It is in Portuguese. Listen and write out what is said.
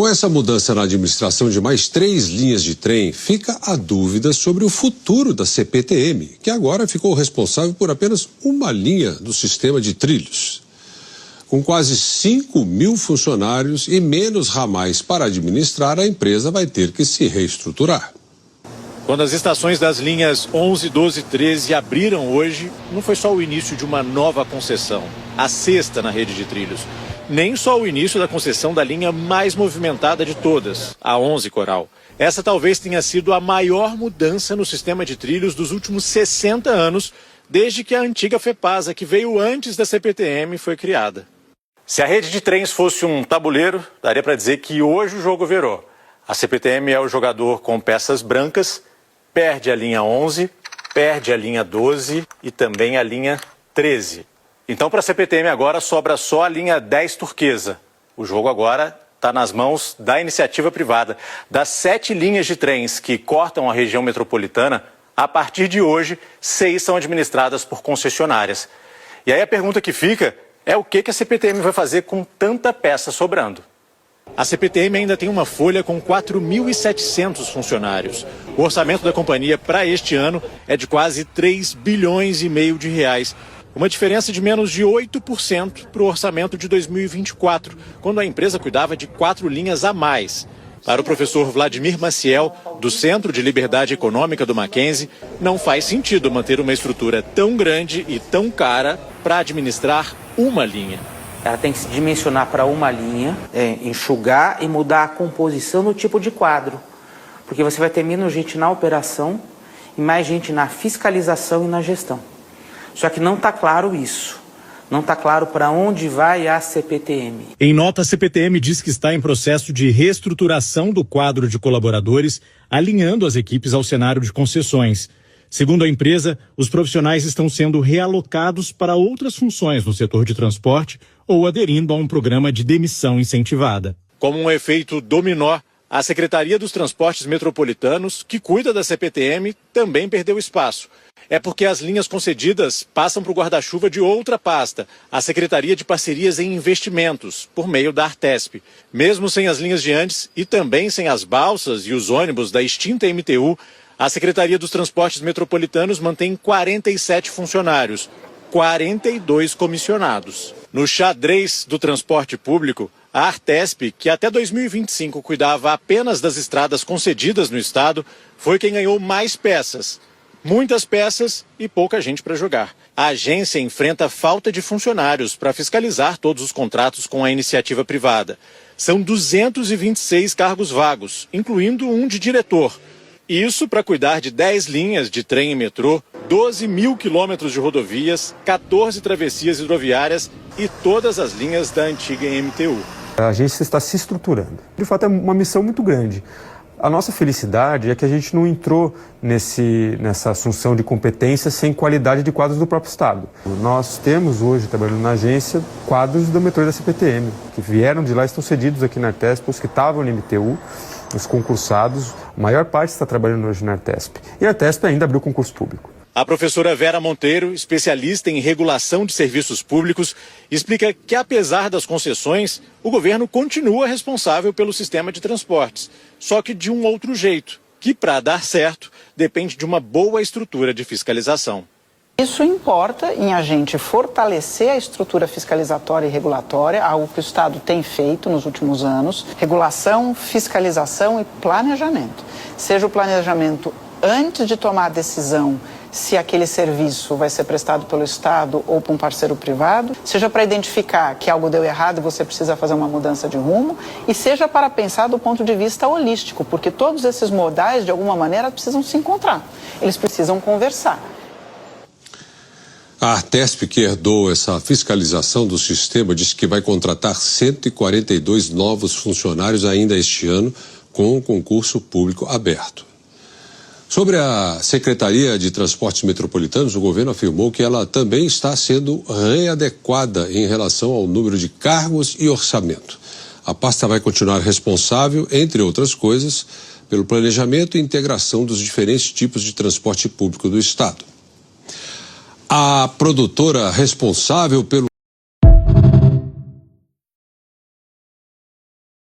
Com essa mudança na administração de mais 3 linhas de trem, fica a dúvida sobre o futuro da CPTM, que agora ficou responsável por apenas uma linha do sistema de trilhos. Com quase 5.000 funcionários e menos ramais para administrar, a empresa vai ter que se reestruturar. Quando as estações das linhas 11, 12 e 13 abriram hoje, não foi só o início de uma nova concessão, a 6ª na rede de trilhos. Nem só o início da concessão da linha mais movimentada de todas, a 11 Coral. Essa talvez tenha sido a maior mudança no sistema de trilhos dos últimos 60 anos, desde que a antiga FEPASA, que veio antes da CPTM, foi criada. Se a rede de trens fosse um tabuleiro, daria para dizer que hoje o jogo virou. A CPTM é o jogador com peças brancas, perde a linha 11, perde a linha 12 e também a linha 13. Então, para a CPTM agora sobra só a linha 10 turquesa. O jogo agora está nas mãos da iniciativa privada. Das 7 linhas de trens que cortam a região metropolitana, a partir de hoje, 6 são administradas por concessionárias. E aí a pergunta que fica é o que a CPTM vai fazer com tanta peça sobrando. A CPTM ainda tem uma folha com 4.700 funcionários. O orçamento da companhia para este ano é de quase 3,5 bilhões de reais. Uma diferença de menos de 8% para o orçamento de 2024, quando a empresa cuidava de 4 linhas a mais. Para o professor Vladimir Maciel, do Centro de Liberdade Econômica do Mackenzie, não faz sentido manter uma estrutura tão grande e tão cara para administrar uma linha. Ela tem que se dimensionar para uma linha, enxugar e mudar a composição do tipo de quadro. Porque você vai ter menos gente na operação e mais gente na fiscalização e na gestão. Só que não está claro isso. Não está claro para onde vai a CPTM. Em nota, a CPTM diz que está em processo de reestruturação do quadro de colaboradores, alinhando as equipes ao cenário de concessões. Segundo a empresa, os profissionais estão sendo realocados para outras funções no setor de transporte ou aderindo a um programa de demissão incentivada. Como um efeito dominó, a Secretaria dos Transportes Metropolitanos, que cuida da CPTM, também perdeu espaço. É porque as linhas concedidas passam para o guarda-chuva de outra pasta, a Secretaria de Parcerias em Investimentos, por meio da Artesp. Mesmo sem as linhas de antes e também sem as balsas e os ônibus da extinta MTU, a Secretaria dos Transportes Metropolitanos mantém 47 funcionários, 42 comissionados. No xadrez do transporte público, a Artesp, que até 2025 cuidava apenas das estradas concedidas no estado, foi quem ganhou mais peças. Muitas peças e pouca gente para jogar. A agência enfrenta falta de funcionários para fiscalizar todos os contratos com a iniciativa privada. São 226 cargos vagos, incluindo um de diretor. Isso para cuidar de 10 linhas de trem e metrô, 12 mil quilômetros de rodovias, 14 travessias hidroviárias e todas as linhas da antiga MTU. A agência está se estruturando. De fato, é uma missão muito grande. A nossa felicidade é que a gente não entrou nessa assunção de competência sem qualidade de quadros do próprio Estado. Nós temos hoje, trabalhando na agência, quadros do metrô da CPTM, que vieram de lá, estão cedidos aqui na Artesp, os que estavam no MTU, os concursados. A maior parte está trabalhando hoje na Artesp. E a Artesp ainda abriu concurso público. A professora Vera Monteiro, especialista em regulação de serviços públicos, explica que, apesar das concessões, o governo continua responsável pelo sistema de transportes, só que de um outro jeito, que, para dar certo, depende de uma boa estrutura de fiscalização. Isso importa em a gente fortalecer a estrutura fiscalizatória e regulatória, algo que o Estado tem feito nos últimos anos. Regulação, fiscalização e planejamento. Seja o planejamento antes de tomar a decisão se aquele serviço vai ser prestado pelo Estado ou por um parceiro privado, seja para identificar que algo deu errado e você precisa fazer uma mudança de rumo, e seja para pensar do ponto de vista holístico, porque todos esses modais, de alguma maneira, precisam se encontrar, eles precisam conversar. A Artesp, que herdou essa fiscalização do sistema, disse que vai contratar 142 novos funcionários ainda este ano, com o concurso público aberto. Sobre a Secretaria de Transportes Metropolitanos, o governo afirmou que ela também está sendo readequada em relação ao número de cargos e orçamento. A pasta vai continuar responsável, entre outras coisas, pelo planejamento e integração dos diferentes tipos de transporte público do Estado. A produtora responsável pelo